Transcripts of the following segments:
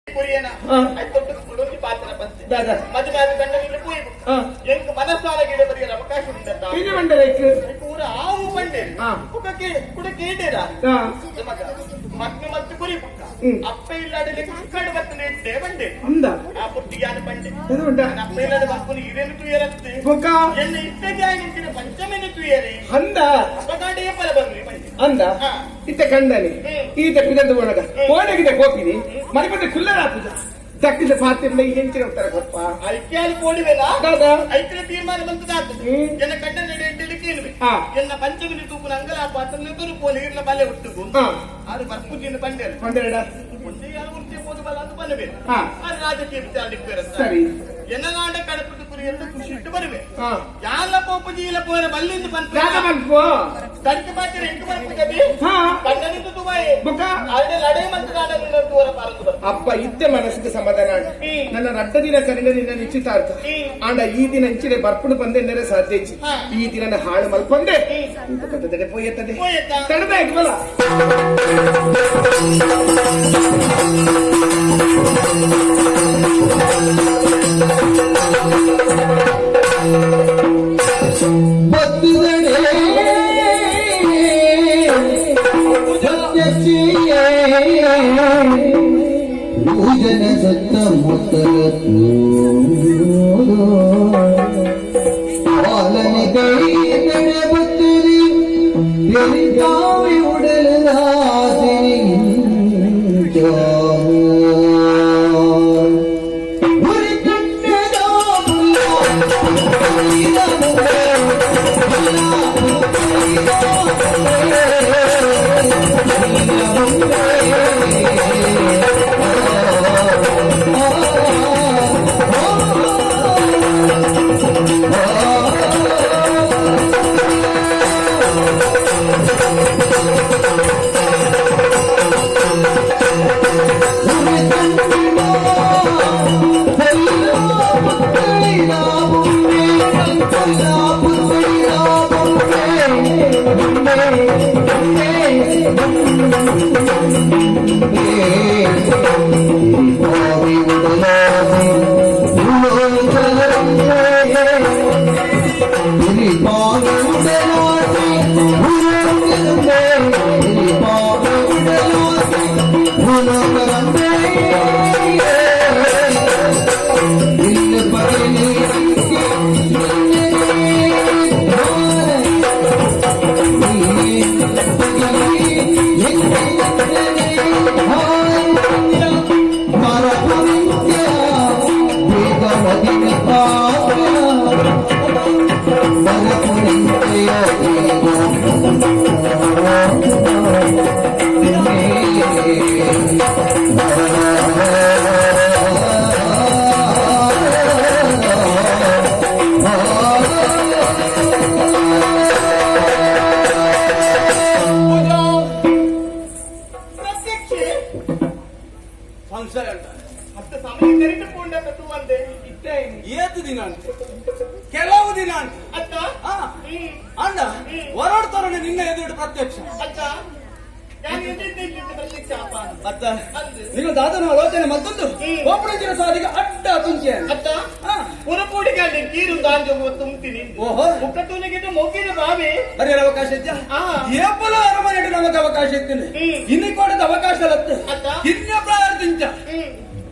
Koreana, I thought to Kulungi Patra Pasti. Madhana Bandari Pui, Yank Manasala get a very Ramakash in the town. You wonder like Pura, how Monday? Put a Kedera. Maknamat Puri, up pay ladder, cut what the next day one day. I put the Yan Pandit. And I pay ladder Bakuni even 2 years. Boka, and it's a guy in a Panchamini 2 years. Handa, but I did a Handa, it's a Kandani. Eat a Pidana. What I get a copy, Maripata Kula. That is the part of the engine of Tarapapa. I can't put it up. I can be my mother. Then a content to kill me. Then a bunch of it to Pangala, but a little pony in the ballet to go. I was put in the bundle. One day I would say for the Balabit. I'd rather keep the sorry. Yenana kind of put the Korean to push it to Baribe. Yala Popaji, La Pura Balin, the Panther. That's the matter into my Picabee. But then into the way. Buka, I'll let Appa eat the Manas Samadana. And an Atadina Karina in an Ichitarka. And I eat in a chile Barpun Pandana Satage. Eat in a hard Malpande. Look at the poet. Tell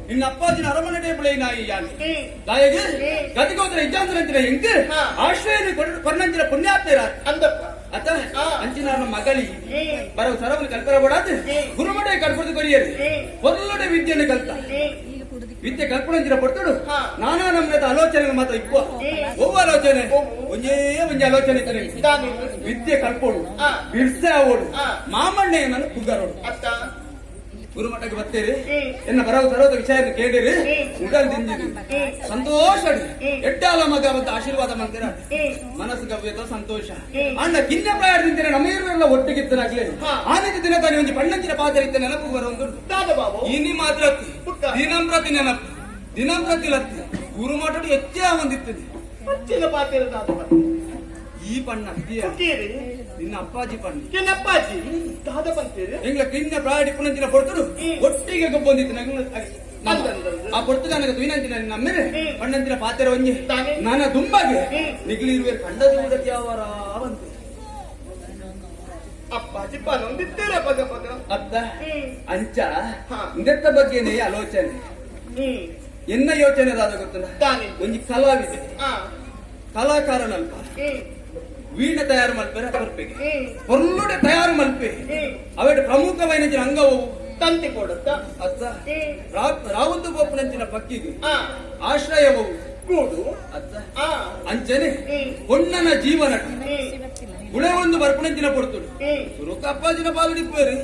in Apache Aramana table in Ayan. Like Gatigo, the Johnson, Ashway, Pernandra Punyatera, and the Antina Magali, Barasara, Kalpara, Gurumata, Kalpur, what a lot of Indian Kalta. With the Kalpura Porto, Nana Namata Alocha Mata, Ovalochane, with the Kalpur, Vilsa, Mama name and Pugaro. Gurumata Batere, in the Barao, which I had Kedere, Mudan Dinji, Santosha, Etala Magava, Ashirvada Mantera, Manasagaveta Santosha, and the Kinda Prayer in the Amir would take it to Nagla. I think the Dinaka, Pandana Father in the Nanapu, Ini Madra, Dinampratina, Dinampratilat, Gurumata, Etia, what's in the Pater? ಈ ಪಣ್ಣ ನಿನ್ನ ಅಪ್ಪಾಜಿ ಪಣ್ಣ ನಿನ್ನ ಅಪ್ಪಾಜಿ ದಾದ ಬಂತೀರಿ ಎಂಗ್ಲ ಕಿನ್ನ ಪ್ರಾಡಿ ಪುನಂಚಿನ ಪಡ್ತರು ಒಟ್ಟಿಗೆ ಬಂದಿತ್ತು ನಂಗೆ ಆ ಪೊರ್ತುಗಾನಗ ತುಯಿನಂಚಿನ ನಮ್ಮೆರೆ ಪಣ್ಣಂಚಿನ ಪಾತೆರ ಒಂಜಿ ನಾನ ದುಂಬಗೆ ನಿಗಿಲಿರುವೆ ಕಂಡದು ಉಡತಿ ಅವರ ಅವಂತೆ ಅಪ್ಪ ಚಿಪ್ಪ ನೊಂದಿದ್ದೇನೆ ಪದ ಪದ ಅತ್ತ ಅಂಚ ಇಂದೆತ್ತ ಬಗ್ಗೆನೇ ಆಲೋಚನೆ ಎನ್ನ ಯೋಚನೆ ಅದಾದ ಗೊತ್ತಲ್ಲ ಒಂಜಿ ಕಲಾವಿದೆ ಕಲಾಕಾರನಲ್ಪ ವೀಣ ತಯಾರು ಮಲ್ಪೆ ಬರ್ಪೆಗೆ ಹೊರಳುಡೆ ತಯಾರು ಮಲ್ಪೆ ಅವಟ ಪ್ರಮುಖವೈನ ಅಂಗವು ತಂತಿ ಕೊಡುತ್ತ ಅತ್ತ ರಾವಂದು ಗೋಪುನಂಚಿನ ಪಕ್ಕಿಗೆ ಆಶ್ರಯವವು ಕೂಡು ಅತ್ತ ಅಂಚನೆ ಹೊಣ್ಣನ ಜೀವನ ಗುಳೆ ಒಂದು ಬರ್ಪಣಂಚಿನ ಪಡ್ತುಡು ಸುರುಕ ಅಪ್ಪಾಜಿನ ಬಾಲು ಡಿಪ್ಪೇರಿ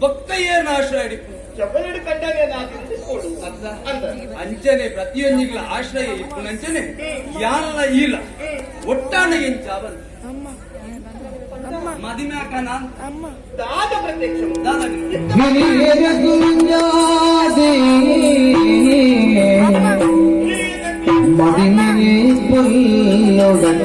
ಭಕ್ತ ಏನ ಆಶ್ರಯ ಡಿಪ್ಪು ಚಪ್ಪಲಿಡು ಕಂಡಾಗ ಕೊಡು ಅತ್ತ ಅಂಚನೆ ಪ್ರತಿಯೊಂದಿಗಳ ಆಶ್ರಯ ಇಪ್ಪು ನಂಚನೆ ಯಾನಲ ಈಲ ಒಟ್ಟಾಣ ಎಂಚ ಅವನ್ ಮದಿಮ್ಯಾಕ ನಾನ್ ದಾದ ಪ್ರತ್ಯಕ್ಷ மதிமினே பொல்லுடன்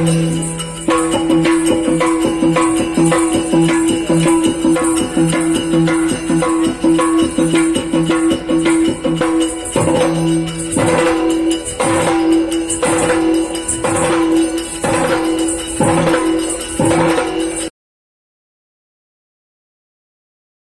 Thank you.